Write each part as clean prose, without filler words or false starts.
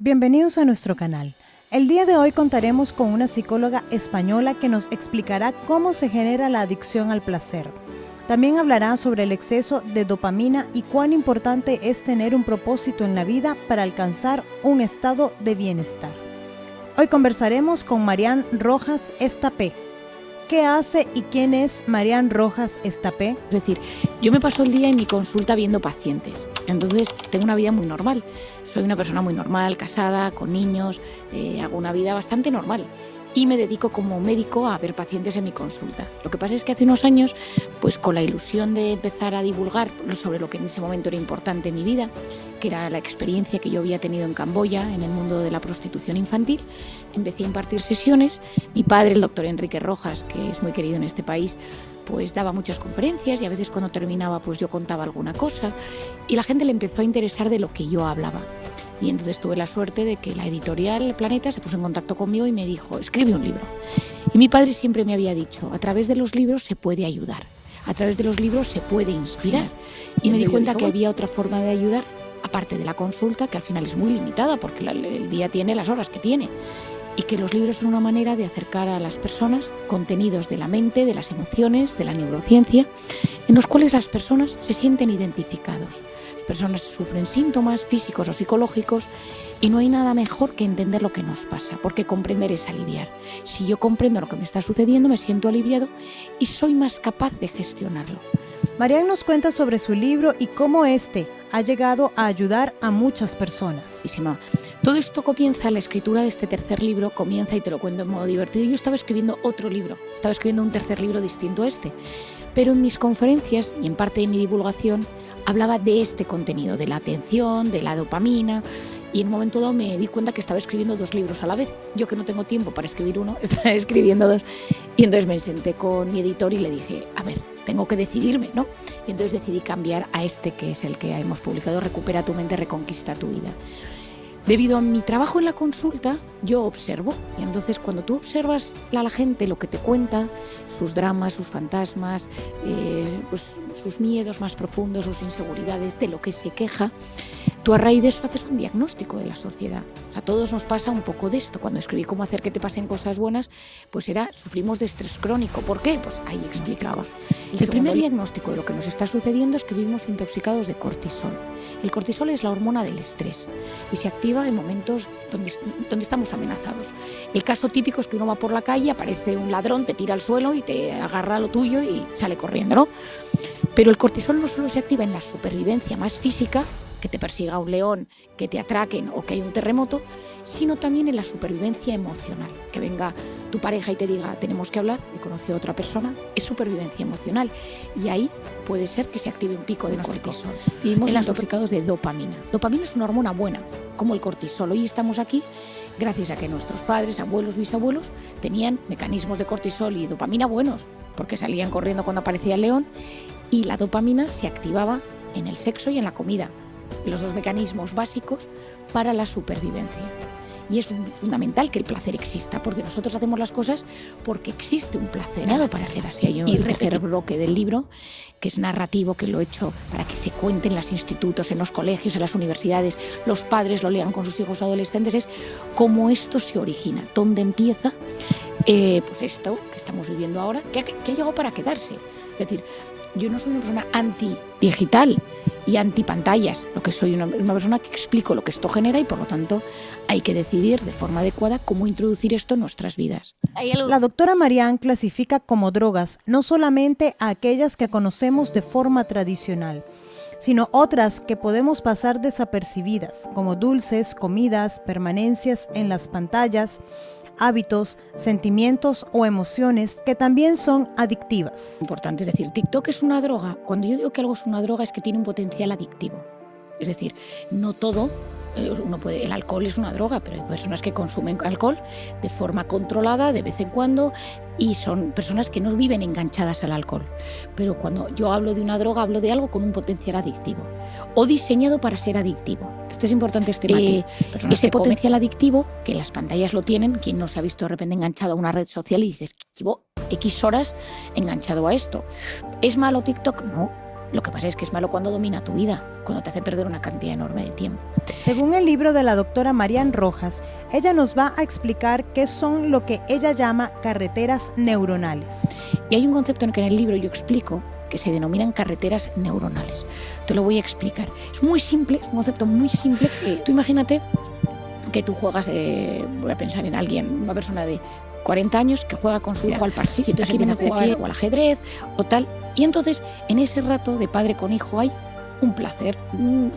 Bienvenidos a nuestro canal. El día de hoy contaremos con una psicóloga española que nos explicará cómo se genera la adicción al placer. También hablará sobre el exceso de dopamina y cuán importante es tener un propósito en la vida para alcanzar un estado de bienestar. Hoy conversaremos con Marian Rojas Estapé. ¿Qué hace y quién es Marian Rojas Estapé? Es decir, yo me paso el día en mi consulta viendo pacientes. Entonces tengo una vida muy normal. Soy una persona muy normal, casada, con niños, hago una vida bastante normal. Y me dedico como médico a ver pacientes en mi consulta. Lo que pasa es que hace unos años, pues con la ilusión de empezar a divulgar sobre lo que en ese momento era importante en mi vida, que era la experiencia que yo había tenido en Camboya, en el mundo de la prostitución infantil, empecé a impartir sesiones. Mi padre, el doctor Enrique Rojas, que es muy querido en este país, pues daba muchas conferencias y a veces cuando terminaba pues yo contaba alguna cosa y la gente le empezó a interesar de lo que yo hablaba. Y entonces tuve la suerte de que la editorial Planeta se puso en contacto conmigo y me dijo, escribe un libro. Y mi padre siempre me había dicho, a través de los libros se puede ayudar, a través de los libros se puede inspirar. Y me di cuenta que había otra forma de ayudar, aparte de la consulta, que al final es muy limitada porque el día tiene las horas que tiene. Y que los libros son una manera de acercar a las personas contenidos de la mente, de las emociones, de la neurociencia, en los cuales las personas se sienten identificados. Las personas sufren síntomas físicos o psicológicos y no hay nada mejor que entender lo que nos pasa, porque comprender es aliviar. Si yo comprendo lo que me está sucediendo, me siento aliviado y soy más capaz de gestionarlo. Marian nos cuenta sobre su libro y cómo este ha llegado a ayudar a muchas personas. Todo esto comienza, la escritura de este tercer libro comienza, y te lo cuento en modo divertido. Yo estaba escribiendo otro libro, estaba escribiendo un tercer libro distinto a este, pero en mis conferencias y en parte de mi divulgación hablaba de este contenido, de la atención, de la dopamina, y en un momento dado me di cuenta que estaba escribiendo dos libros a la vez. Yo, que no tengo tiempo para escribir uno, estaba escribiendo dos. Y entonces me senté con mi editor y le dije, a ver, tengo que decidirme, ¿no? Y entonces decidí cambiar a este, que es el que hemos publicado, Recupera tu mente, reconquista tu vida. Debido a mi trabajo en la consulta, yo observo, y entonces cuando tú observas a la gente lo que te cuenta, sus dramas, sus fantasmas, pues sus miedos más profundos, sus inseguridades, de lo que se queja, tú a raíz de eso haces un diagnóstico de la sociedad. O sea, a todos nos pasa un poco de esto. Cuando escribí Cómo hacer que te pasen cosas buenas, pues sufrimos de estrés crónico. ¿Por qué? Pues ahí explicaba. El primer diagnóstico de lo que nos está sucediendo es que vivimos intoxicados de cortisol. El cortisol es la hormona del estrés y se activa en momentos donde estamos amenazados. El caso típico es que uno va por la calle, aparece un ladrón, te tira al suelo y te agarra lo tuyo y sale corriendo, ¿no? Pero el cortisol no solo se activa en la supervivencia más física, que te persiga un león, que te atraquen o que hay un terremoto, sino también en la supervivencia emocional. Que venga tu pareja y te diga, tenemos que hablar, he conocido a otra persona, es supervivencia emocional. Y ahí puede ser que se active un pico de cortisol. Vivimos intoxicados de dopamina. Dopamina es una hormona buena, como el cortisol. Hoy estamos aquí gracias a que nuestros padres, abuelos, bisabuelos tenían mecanismos de cortisol y dopamina buenos, porque salían corriendo cuando aparecía el león, y la dopamina se activaba en el sexo y en la comida. Los dos mecanismos básicos para la supervivencia. Y es fundamental que el placer exista, porque nosotros hacemos las cosas porque existe un placer para ser así. Y el tercer bloque del libro, que es narrativo, que lo he hecho para que se cuente en los institutos, en los colegios, en las universidades, los padres lo lean con sus hijos adolescentes, es cómo esto se origina, dónde empieza pues esto que estamos viviendo ahora, que ha llegado para quedarse. Es decir, yo no soy una persona anti-digital y anti-pantallas, lo que soy una persona que explico lo que esto genera y por lo tanto hay que decidir de forma adecuada cómo introducir esto en nuestras vidas. La doctora Marian clasifica como drogas no solamente a aquellas que conocemos de forma tradicional, sino otras que podemos pasar desapercibidas, como dulces, comidas, permanencias en las pantallas, hábitos, sentimientos o emociones que también son adictivas. Importante, es decir, TikTok es una droga. Cuando yo digo que algo es una droga es que tiene un potencial adictivo. Es decir, no todo, el alcohol es una droga, pero hay personas que consumen alcohol de forma controlada, de vez en cuando, y son personas que no viven enganchadas al alcohol. Pero cuando yo hablo de una droga, hablo de algo con un potencial adictivo o diseñado para ser adictivo. Esto es importante, este matiz. Ese potencial adictivo, que las pantallas lo tienen, quien no se ha visto de repente enganchado a una red social y dices, llevo X horas enganchado a esto. ¿Es malo TikTok? No. Lo que pasa es que es malo cuando domina tu vida, cuando te hace perder una cantidad enorme de tiempo. Según el libro de la doctora Marian Rojas, ella nos va a explicar qué son lo que ella llama carreteras neuronales. Y hay un concepto en que en el libro yo explico que se denominan carreteras neuronales. Te lo voy a explicar. Es muy simple, es un concepto muy simple. Tú imagínate que tú juegas, voy a pensar en alguien, una persona de 40 años que juega con su hijo al parchís, y entonces empieza a jugar o al ajedrez o tal, y entonces en ese rato de padre con hijo hay un placer.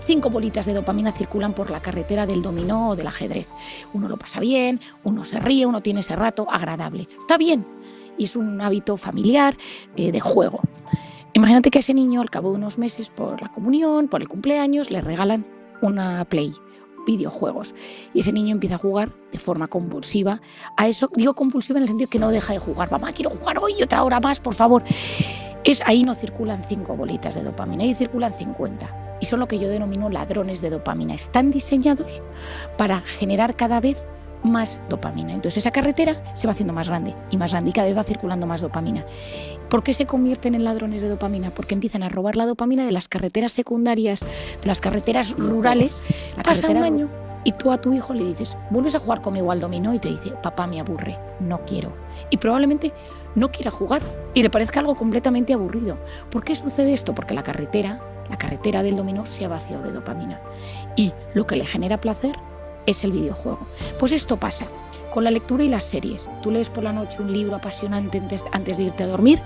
5 bolitas de dopamina circulan por la carretera del dominó o del ajedrez. Uno lo pasa bien, uno se ríe, uno tiene ese rato agradable. Está bien, y es un hábito familiar de juego. Imagínate que a ese niño, al cabo de unos meses, por la comunión, por el cumpleaños, le regalan una Play, videojuegos, y ese niño empieza a jugar de forma compulsiva a eso. Digo compulsiva en el sentido que no deja de jugar. Mamá, quiero jugar hoy otra hora más, por favor. Ahí no circulan 5 bolitas de dopamina, ahí circulan 50. Y son lo que yo denomino ladrones de dopamina. Están diseñados para generar cada vez más dopamina. Entonces esa carretera se va haciendo más grande y cada vez va circulando más dopamina. ¿Por qué se convierten en ladrones de dopamina? Porque empiezan a robar la dopamina de las carreteras secundarias, de las carreteras rurales. Pasa un año y tú a tu hijo le dices, vuelves a jugar conmigo al dominó, y te dice, papá, me aburre, no quiero. Y probablemente no quiera jugar y le parezca algo completamente aburrido. ¿Por qué sucede esto? Porque la carretera del dominó se ha vaciado de dopamina y lo que le genera placer es el videojuego. Pues esto pasa con la lectura y las series. Tú lees por la noche un libro apasionante antes de irte a dormir,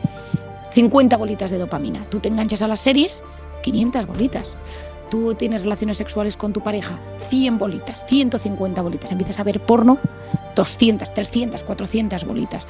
50 bolitas de dopamina. Tú te enganchas a las series, 500 bolitas. Tú tienes relaciones sexuales con tu pareja, 100 bolitas, 150 bolitas. Empiezas a ver porno, 200, 300, 400 bolitas.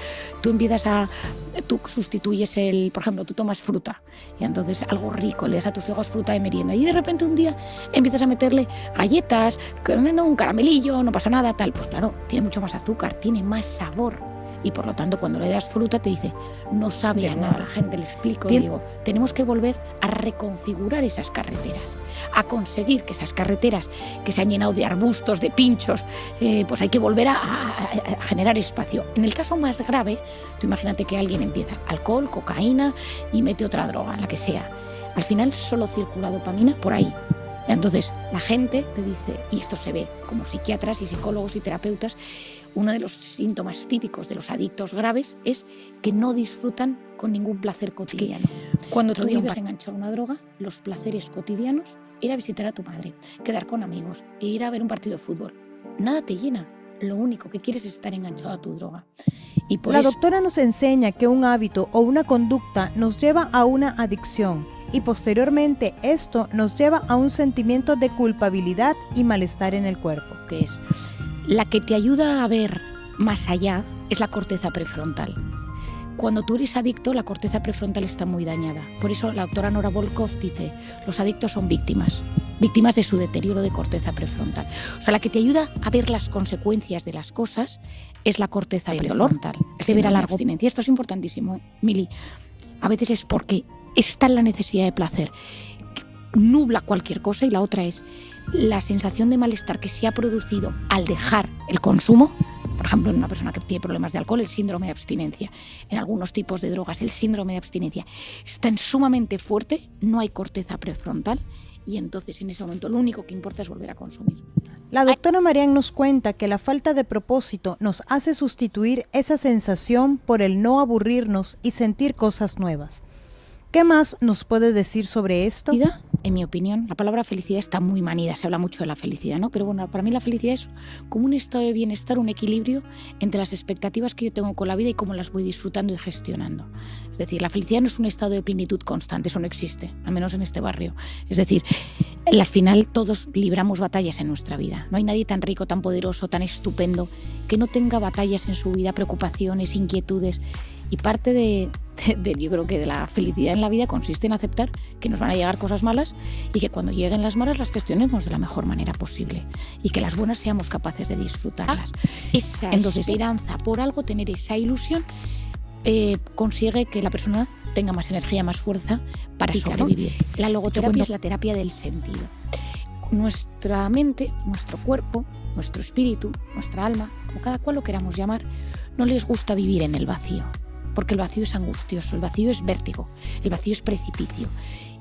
Tú sustituyes por ejemplo, tú tomas fruta y entonces algo rico, le das a tus hijos fruta de merienda y de repente un día empiezas a meterle galletas, un caramelillo, no pasa nada, tal. Pues claro, tiene mucho más azúcar, tiene más sabor. Y por lo tanto, cuando le das fruta, te dice, no sabe a nada. A la gente le explico y digo, tenemos que volver a reconfigurar esas carreteras, a conseguir que esas carreteras que se han llenado de arbustos, de pinchos, pues hay que volver a generar espacio. En el caso más grave, tú imagínate que alguien empieza alcohol, cocaína y mete otra droga, la que sea. Al final solo circula dopamina por ahí. Entonces la gente te dice, y esto se ve como psiquiatras y psicólogos y terapeutas, uno de los síntomas típicos de los adictos graves es que no disfrutan con ningún placer cotidiano. Cuando tú vives enganchado a una droga, los placeres cotidianos, ir a visitar a tu madre, quedar con amigos, e ir a ver un partido de fútbol, nada te llena. Lo único que quieres es estar enganchado a tu droga. Y la doctora nos enseña que un hábito o una conducta nos lleva a una adicción y posteriormente esto nos lleva a un sentimiento de culpabilidad y malestar en el cuerpo. Que es la que te ayuda a ver más allá es la corteza prefrontal. Cuando tú eres adicto, la corteza prefrontal está muy dañada. Por eso la doctora Nora Volkow dice, los adictos son víctimas de su deterioro de corteza prefrontal. O sea, la que te ayuda a ver las consecuencias de las cosas es la corteza prefrontal. Es de ver a largo abstinencia. Esto es importantísimo, Mili. A veces es porque está en la necesidad de placer, nubla cualquier cosa, y la otra es la sensación de malestar que se ha producido al dejar el consumo. Por ejemplo, en una persona que tiene problemas de alcohol, el síndrome de abstinencia. En algunos tipos de drogas, el síndrome de abstinencia es tan sumamente fuerte, no hay corteza prefrontal, y entonces en ese momento lo único que importa es volver a consumir. La doctora Marian nos cuenta que la falta de propósito nos hace sustituir esa sensación por el no aburrirnos y sentir cosas nuevas. ¿Qué más nos puede decir sobre esto? En mi opinión, la palabra felicidad está muy manida, se habla mucho de la felicidad, ¿no? Pero bueno, para mí la felicidad es como un estado de bienestar, un equilibrio entre las expectativas que yo tengo con la vida y cómo las voy disfrutando y gestionando. Es decir, la felicidad no es un estado de plenitud constante, eso no existe, al menos en este barrio. Es decir, al final todos libramos batallas en nuestra vida. No hay nadie tan rico, tan poderoso, tan estupendo, que no tenga batallas en su vida, preocupaciones, inquietudes. Y parte yo creo que de la felicidad en la vida consiste en aceptar que nos van a llegar cosas malas y que cuando lleguen las malas las gestionemos de la mejor manera posible y que las buenas seamos capaces de disfrutarlas. Esa esperanza por algo, tener esa ilusión, consigue que la persona tenga más energía, más fuerza para sobrevivir. La logoterapia es la terapia del sentido. Nuestra mente, nuestro cuerpo, nuestro espíritu, nuestra alma, como cada cual lo queramos llamar, no les gusta vivir en el vacío. Porque el vacío es angustioso, el vacío es vértigo, el vacío es precipicio.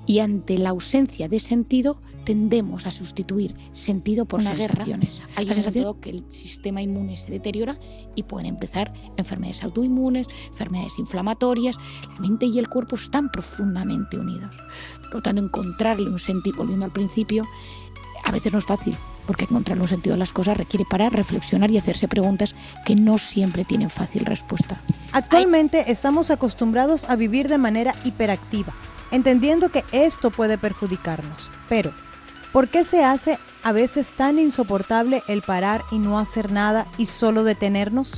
Y ante la ausencia de sentido, tendemos a sustituir sentido por sensaciones. Hay la sensación que el sistema inmune se deteriora y pueden empezar enfermedades autoinmunes, enfermedades inflamatorias. La mente y el cuerpo están profundamente unidos. Por lo tanto, encontrarle un sentido, volviendo al principio, a veces no es fácil, porque encontrarle un sentido a las cosas requiere parar, reflexionar y hacerse preguntas que no siempre tienen fácil respuesta. Actualmente estamos acostumbrados a vivir de manera hiperactiva, entendiendo que esto puede perjudicarnos. Pero, ¿por qué se hace a veces tan insoportable el parar y no hacer nada y solo detenernos?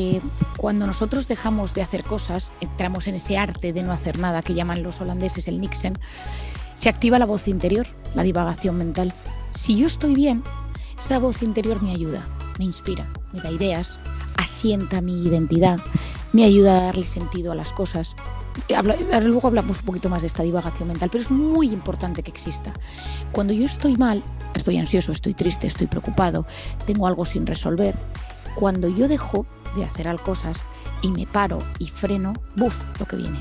Cuando nosotros dejamos de hacer cosas, entramos en ese arte de no hacer nada que llaman los holandeses el niksen, se activa la voz interior, la divagación mental. Si yo estoy bien, esa voz interior me ayuda, me inspira, me da ideas, asienta mi identidad, me ayuda a darle sentido a las cosas. Luego hablamos un poquito más de esta divagación mental, pero es muy importante que exista. Cuando yo estoy mal, estoy ansioso, estoy triste, estoy preocupado, tengo algo sin resolver, cuando yo dejo de hacer cosas y me paro y freno, ¡buf!, lo que viene.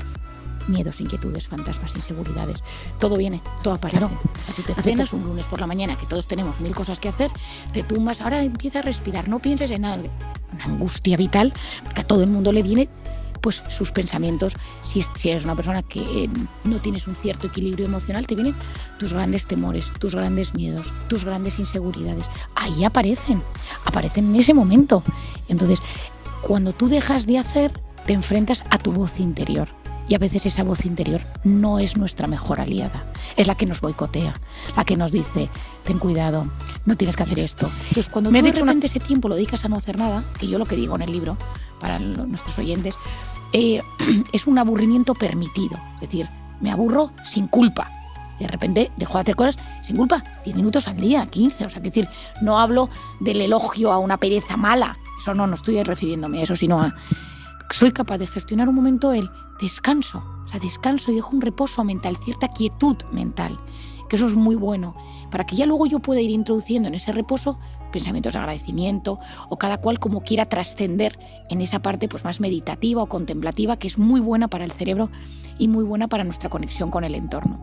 Miedos, inquietudes, fantasmas, inseguridades. Todo viene, todo aparece. Claro. O sea, tú te frenas un lunes por la mañana, que todos tenemos 1000 cosas que hacer, te tumbas, ahora empieza a respirar, no pienses en nada. Una angustia vital, porque a todo el mundo le viene pues sus pensamientos. Si eres una persona que no tienes un cierto equilibrio emocional, te vienen tus grandes temores, tus grandes miedos, tus grandes inseguridades. Ahí aparecen en ese momento. Entonces, cuando tú dejas de hacer, te enfrentas a tu voz interior. Y a veces esa voz interior no es nuestra mejor aliada. Es la que nos boicotea, la que nos dice, ten cuidado, no tienes que hacer esto. Entonces, cuando tú de repente ese tiempo lo dedicas a no hacer nada, que yo lo que digo en el libro, para nuestros oyentes, es un aburrimiento permitido. Es decir, me aburro sin culpa. Y de repente dejo de hacer cosas sin culpa. 10 minutos al día, 15. O sea, es decir, no hablo del elogio a una pereza mala. Eso no estoy refiriéndome a eso, sino a... Soy capaz de gestionar un momento el descanso. O sea, descanso y dejo un reposo mental, cierta quietud mental. Que eso es muy bueno. Para que ya luego yo pueda ir introduciendo en ese reposo pensamientos de agradecimiento o cada cual como quiera trascender en esa parte pues más meditativa o contemplativa, que es muy buena para el cerebro y muy buena para nuestra conexión con el entorno.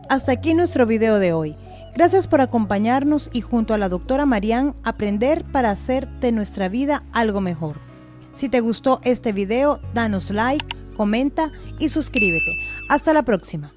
Hasta aquí nuestro video de hoy. Gracias por acompañarnos y junto a la doctora Marian aprender para hacer de nuestra vida algo mejor. Si te gustó este video, danos like, comenta y suscríbete. Hasta la próxima.